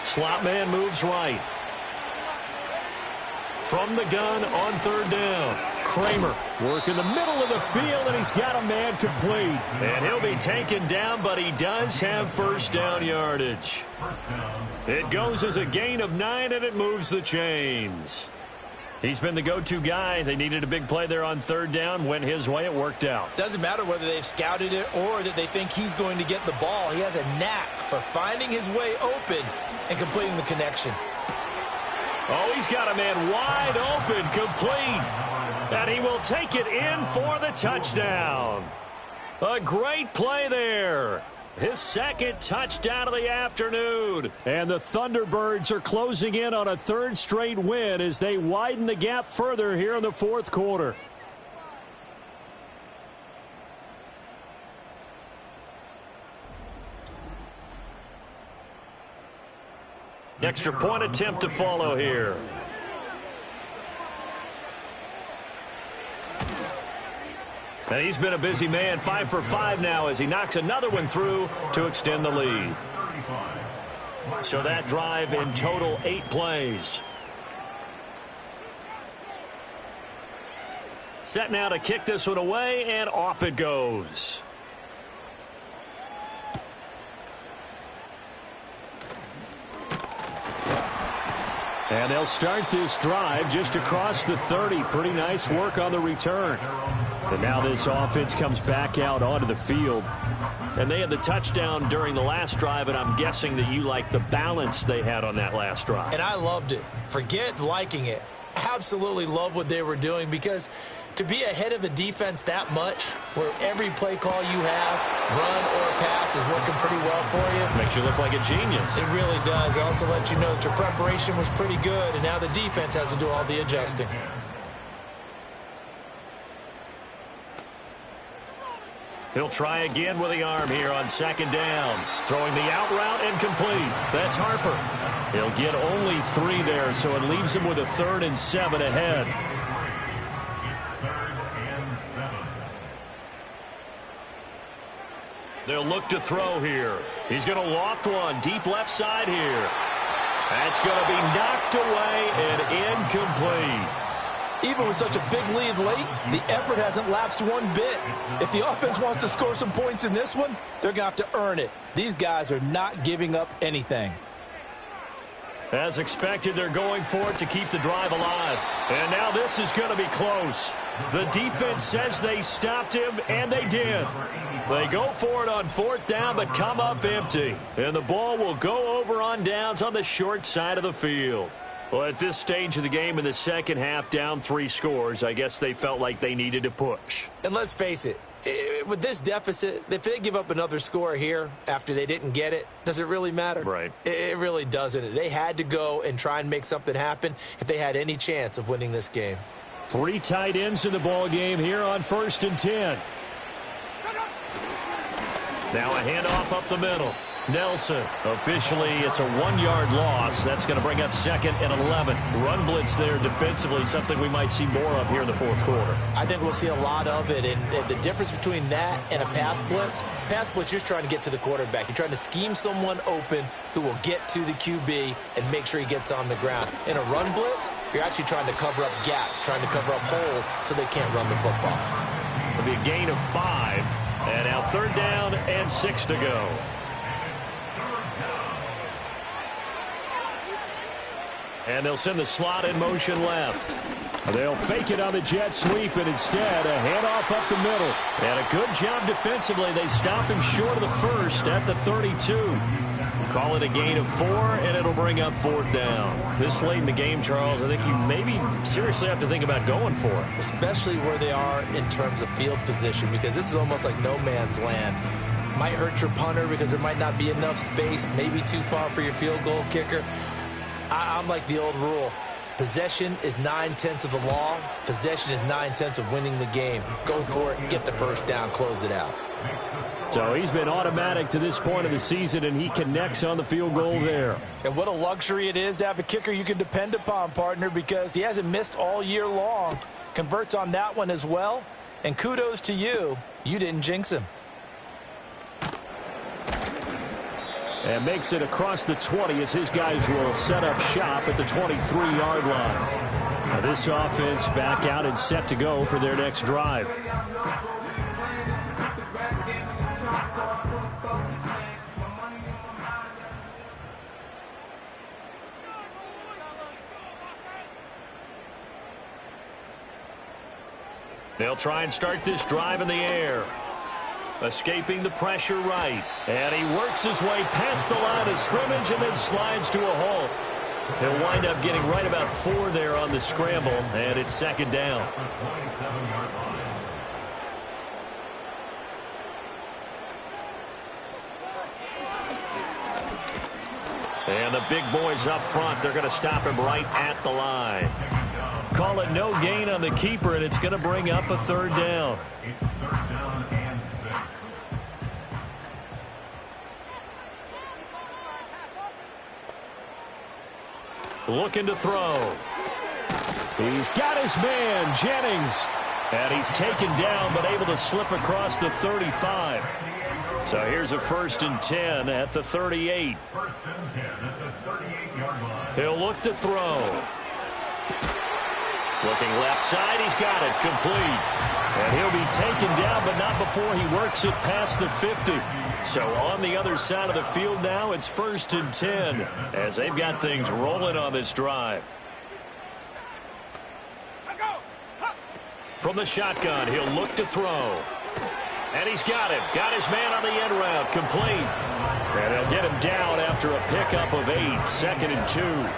Slot man moves right. From the gun on 3rd down. Kramer work in the middle of the field, and he's got a man complete. And he'll be taken down, but he does have 1st down yardage. It goes as a gain of 9, and it moves the chains. He's been the go-to guy. They needed a big play there on 3rd down. Went his way. It worked out. Doesn't matter whether they've scouted it or that they think he's going to get the ball. He has a knack for finding his way open and completing the connection. Oh, he's got a man wide open, complete. And he will take it in for the touchdown. A great play there. His 2nd touchdown of the afternoon. And the Thunderbirds are closing in on a 3rd straight win as they widen the gap further here in the 4th quarter. Extra point attempt to follow here. And he's been a busy man, 5 for 5 now as he knocks another one through to extend the lead. So that drive in total 8 plays. Set now to kick this one away, and off it goes. And they'll start this drive just across the 30. Pretty nice work on the return. And now this offense comes back out onto the field. And they had the touchdown during the last drive, and I'm guessing that you like the balance they had on that last drive. And I loved it. Forget liking it. Absolutely love what they were doing, because to be ahead of the defense that much, where every play call you have, run or pass, is working pretty well for you. Makes you look like a genius. It really does. It also lets you know that your preparation was pretty good, and now the defense has to do all the adjusting. He'll try again with the arm here on 2nd down. Throwing the out route and complete. That's Harper. He'll get only 3 there, so it leaves him with a 3rd and 7 ahead. They'll look to throw here. He's going to loft one deep left side here. That's going to be knocked away and incomplete. Even with such a big lead late, the effort hasn't lapsed one bit. If the offense wants to score some points in this one, they're going to have to earn it. These guys are not giving up anything. As expected, they're going for it to keep the drive alive. And now this is going to be close. The defense says they stopped him, and they did. They go for it on 4th down, but come up empty. And the ball will go over on downs on the short side of the field. Well, at this stage of the game in the second half, down 3 scores, I guess they felt like they needed to push. And let's face it, with this deficit, if they give up another score here after they didn't get it, does it really matter? Right. It really doesn't. They had to go and try and make something happen if they had any chance of winning this game. Three tight ends in the ball game here on 1st and 10. Now a handoff up the middle. Nelson. Officially, it's a 1-yard loss. That's going to bring up 2nd and 11. Run blitz there defensively, something we might see more of here in the 4th quarter. I think we'll see a lot of it, and the difference between that and a pass blitz, you're trying to get to the quarterback. You're trying to scheme someone open who will get to the QB and make sure he gets on the ground. In a run blitz, you're actually trying to cover up gaps, trying to cover up holes so they can't run the football. It'll be a gain of 5, and now 3rd down and 6 to go. And they'll send the slot in motion left. They'll fake it on the jet sweep, and instead a handoff up the middle. And a good job defensively. They stop him short of the 1st at the 32. Call it a gain of 4, and it'll bring up 4th down. This late in the game, Charles, I think you maybe seriously have to think about going for it. Especially where they are in terms of field position, because this is almost like no man's land. Might hurt your punter because there might not be enough space, maybe too far for your field goal kicker. I'm like the old rule. Possession is 9/10 of the law. Possession is 9/10 of winning the game. Go for it, get the 1st down, close it out. So he's been automatic to this point of the season, and he connects on the field goal there. And what a luxury it is to have a kicker you can depend upon, partner, because he hasn't missed all year long. Converts on that one as well. And kudos to you. You didn't jinx him. And makes it across the 20 as his guys will set up shop at the 23-yard line. Now this offense back out and set to go for their next drive. They'll try and start this drive in the air. Escaping the pressure right. And he works his way past the line of scrimmage and then slides to a halt. He'll wind up getting right about 4 there on the scramble, and it's 2nd down. And the big boys up front, they're going to stop him right at the line. Call it no gain on the keeper, and it's going to bring up a 3rd down. It's 3rd down and 6. Looking to throw. He's got his man, Jennings. And he's taken down, but able to slip across the 35. So here's a 1st and 10 at the 38. 1st and 10 at the 38-yard line. He'll look to throw. Looking left side, he's got it, complete. And he'll be taken down, but not before he works it past the 50. So on the other side of the field now, it's 1st and 10 as they've got things rolling on this drive. From the shotgun, he'll look to throw. And he's got it. Got his man on the end route, complete. And he'll get him down after a pickup of 8, 2nd and 2.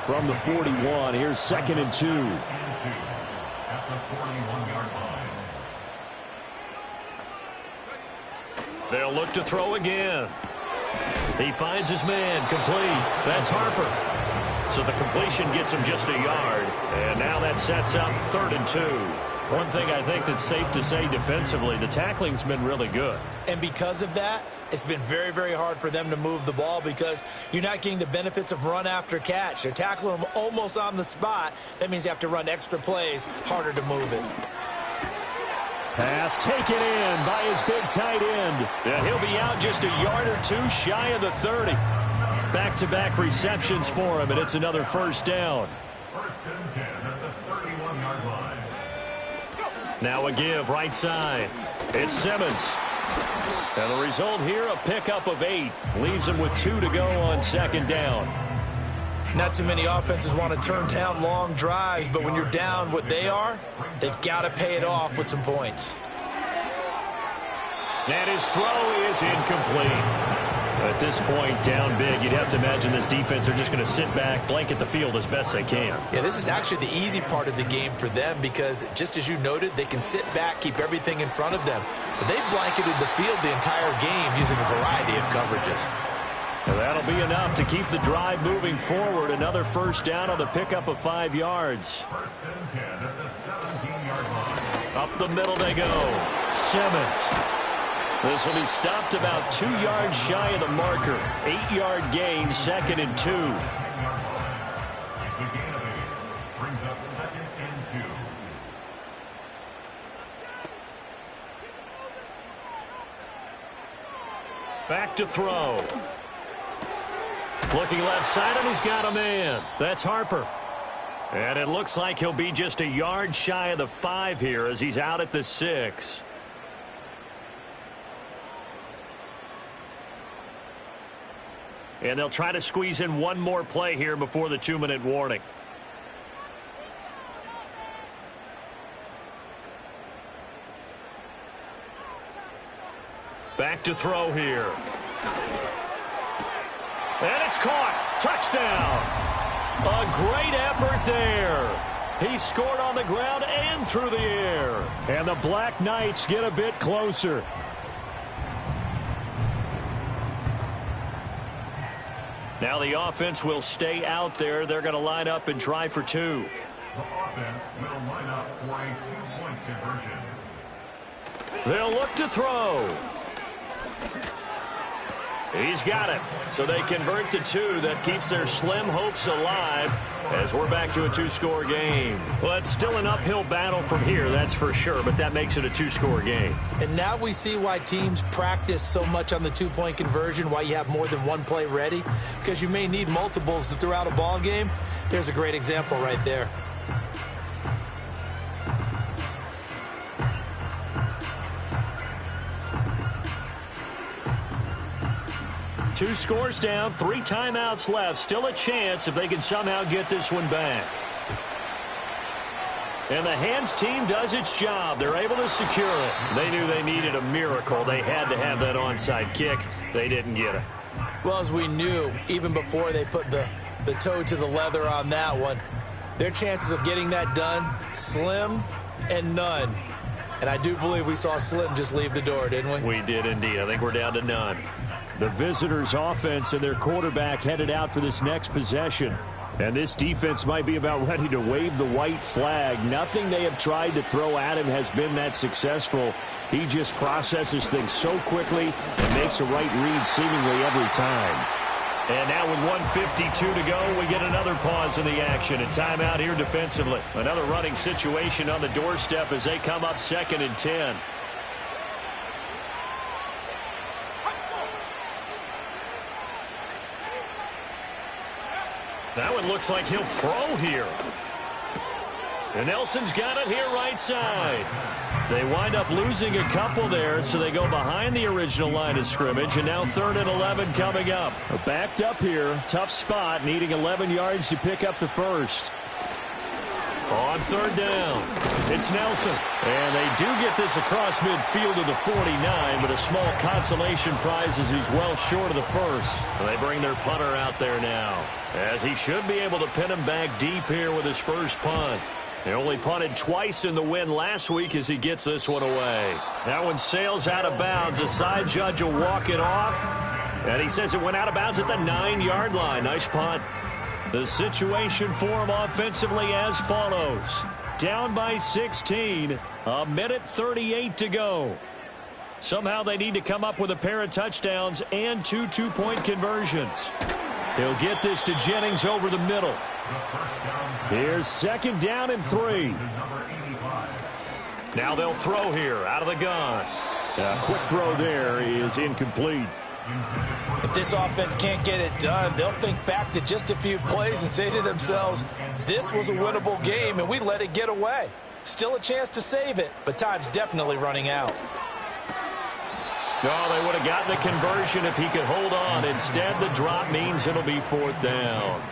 From the 41, here's 2nd and 2. At the 41-yard line. They'll look to throw again. He finds his man, complete. That's Harper. So the completion gets him just a yard. And now that sets up 3rd and 2. One thing I think that's safe to say defensively, the tackling's been really good. And because of that, it's been very, very hard for them to move the ball because you're not getting the benefits of run after catch. They're tackling them almost on the spot. That means you have to run extra plays, harder to move it. Pass taken in by his big tight end. And he'll be out just a yard or 2 shy of the 30. Back-to-back receptions for him, and it's another 1st down. 1st and 10 at the 31-yard line. Now a give right side. It's Simmons. And the result here, a pickup of 8. Leaves him with 2 to go on 2nd down. Not too many offenses want to turn down long drives, but when you're down what they are, they've got to pay it off with some points. And his throw is incomplete. At this point, down big, you'd have to imagine this defense are just going to sit back, blanket the field as best they can. Yeah, this is actually the easy part of the game for them because, just as you noted, they can sit back, keep everything in front of them. But they've blanketed the field the entire game using a variety of coverages. And that'll be enough to keep the drive moving forward. Another first down on the pickup of 5 yards. First and 10 at the 17-yard line. Up the middle they go. Simmons. This will be stopped about 2 yards shy of the marker. 8-yard gain, 2nd and 2. 10-yard line. It's a gain of 8. Brings up 2nd and 2. Back to throw. Looking left side, and he's got a man. That's Harper. And it looks like he'll be just a yard shy of the 5 here as he's out at the 6. And they'll try to squeeze in one more play here before the 2-minute warning. Back to throw here. And it's caught. Touchdown. A great effort there. He scored on the ground and through the air. And the Black Knights get a bit closer. Now the offense will stay out there. They're going to line up and try for 2. The offense will line up for a 2-point conversion. They'll look to throw. He's got it. So they convert the 2. That keeps their slim hopes alive as we're back to a 2-score game. Well, it's still an uphill battle from here, that's for sure, but that makes it a 2-score game. And now we see why teams practice so much on the 2-point conversion, why you have more than one play ready, because you may need multiples to throw out a ball game. There's a great example right there. Two scores down, 3 timeouts left. Still a chance if they can somehow get this one back. And the hands team does its job. They're able to secure it. They knew they needed a miracle. They had to have that onside kick. They didn't get it. Well, as we knew, even before they put the toe to the leather on that one, their chances of getting that done, slim and none. And I do believe we saw Slim just leave the door, didn't we? We did indeed. I think we're down to none. The visitors' offense and their quarterback headed out for this next possession. And this defense might be about ready to wave the white flag. Nothing they have tried to throw at him has been that successful. He just processes things so quickly and makes a right read seemingly every time. And now with 1:52 to go, we get another pause in the action. A timeout here defensively. Another running situation on the doorstep as they come up 2nd and 10. That one looks like he'll throw here. And Nelson's got it here right side. They wind up losing a couple there, so they go behind the original line of scrimmage, and now 3rd and 11 coming up. Backed up here, tough spot, needing 11 yards to pick up the first. On 3rd down, it's Nelson. And they do get this across midfield to the 49, but a small consolation prize as he's well short of the first. And they bring their punter out there now, as he should be able to pin him back deep here with his first punt. He only punted twice in the win last week as he gets this one away. That one sails out of bounds. The side judge will walk it off. And he says it went out of bounds at the 9-yard line. Nice punt. The situation for him offensively as follows. Down by 16. 1:38 to go. Somehow they need to come up with a pair of touchdowns and 2 2-point conversions. He'll get this to Jennings over the middle. Here's 2nd down and 3. Now they'll throw here out of the gun. Quick throw there is incomplete. If this offense can't get it done, they'll think back to just a few plays and say to themselves, this was a winnable game and we let it get away. Still a chance to save it, but time's definitely running out. No, they would have gotten the conversion if he could hold on. Instead, the drop means it'll be 4th down.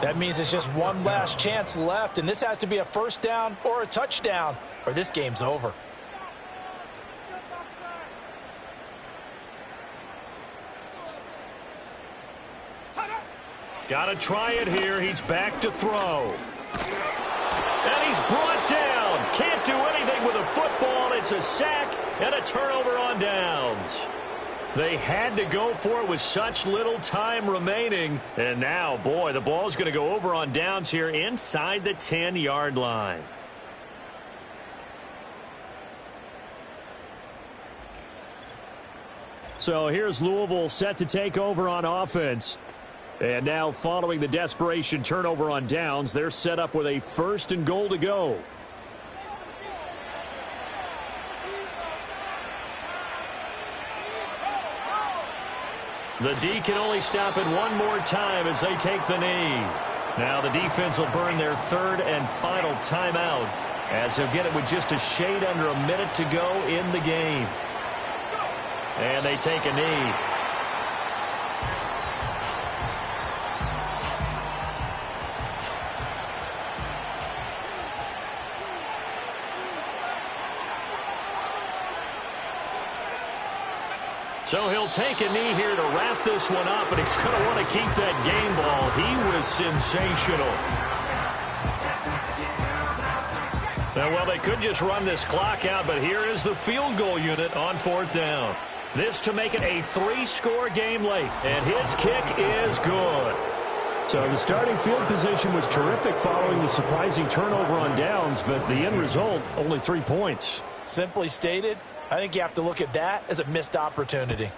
That means it's just one last chance left, and this has to be a first down or a touchdown, or this game's over. Got to try it here. He's back to throw. And he's brought down. Can't do anything with a football. It's a sack and a turnover on downs. They had to go for it with such little time remaining. And now, boy, the ball's going to go over on downs here inside the 10-yard line. So here's Louisville set to take over on offense. And now following the desperation turnover on downs, they're set up with a 1st and goal to go. The D can only stop it one more time as they take the knee. Now the defense will burn their 3rd and final timeout as they'll get it with just a shade under a minute to go in the game. And they take a knee. So he'll take a knee here to wrap this one up, and he's going to want to keep that game ball. He was sensational. Now, well, they could just run this clock out, but here is the field goal unit on 4th down. This to make it a 3-score game late, and his kick is good. So the starting field position was terrific following the surprising turnover on downs, but the end result, only 3 points. Simply stated, I think you have to look at that as a missed opportunity.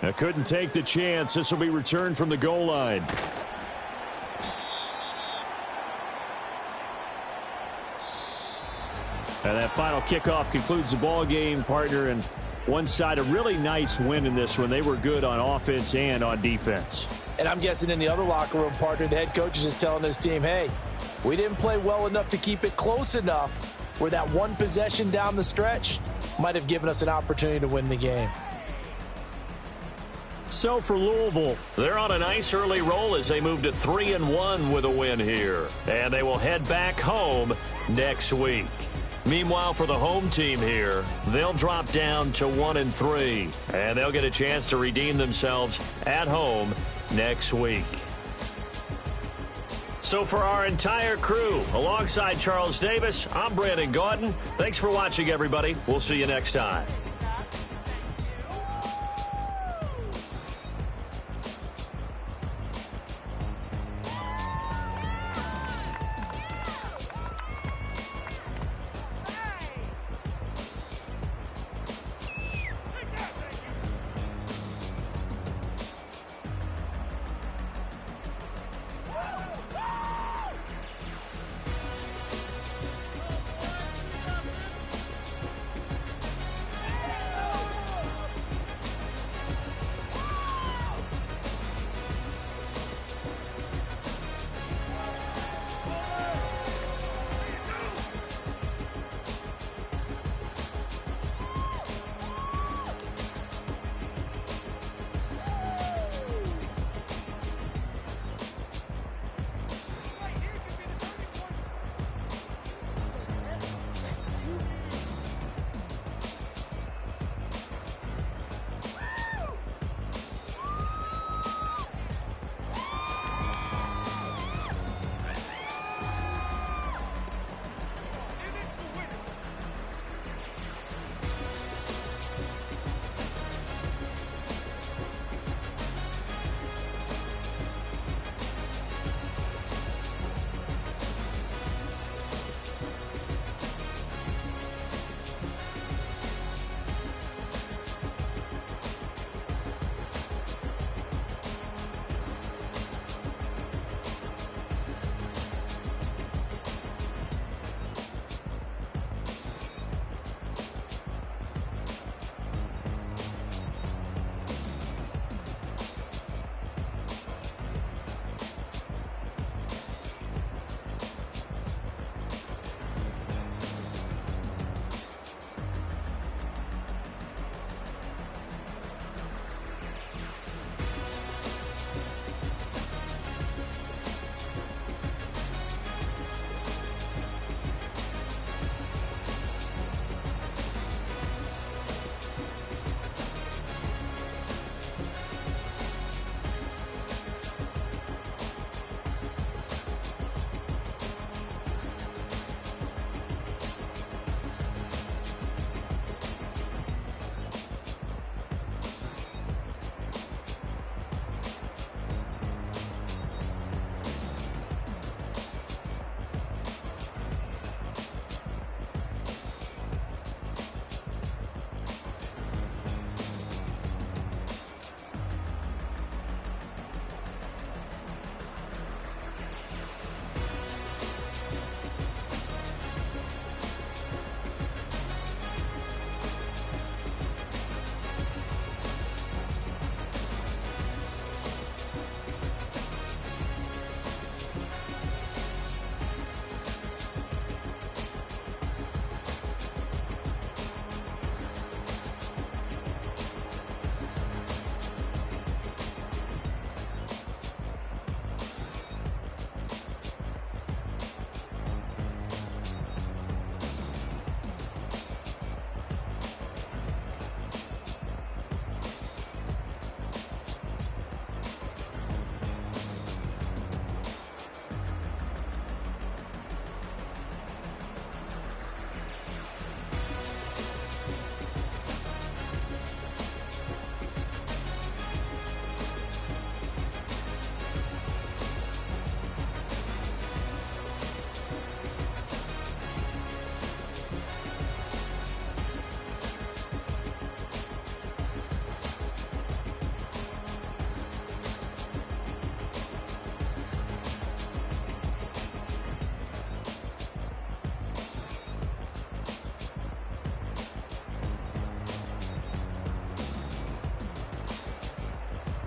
Now couldn't take the chance. This will be returned from the goal line. And that final kickoff concludes the ball game, partner. And one side, a really nice win in this one. They were good on offense and on defense. And I'm guessing in the other locker room, partner, the head coach is just telling this team, hey, we didn't play well enough to keep it close enough where that one possession down the stretch might have given us an opportunity to win the game. So for Louisville, they're on a nice early roll as they move to 3-1 with a win here. And they will head back home next week. Meanwhile, for the home team here, they'll drop down to 1-3. And they'll get a chance to redeem themselves at home next week. So for our entire crew, alongside Charles Davis, I'm Brandon Gaudin. Thanks for watching, everybody. We'll see you next time.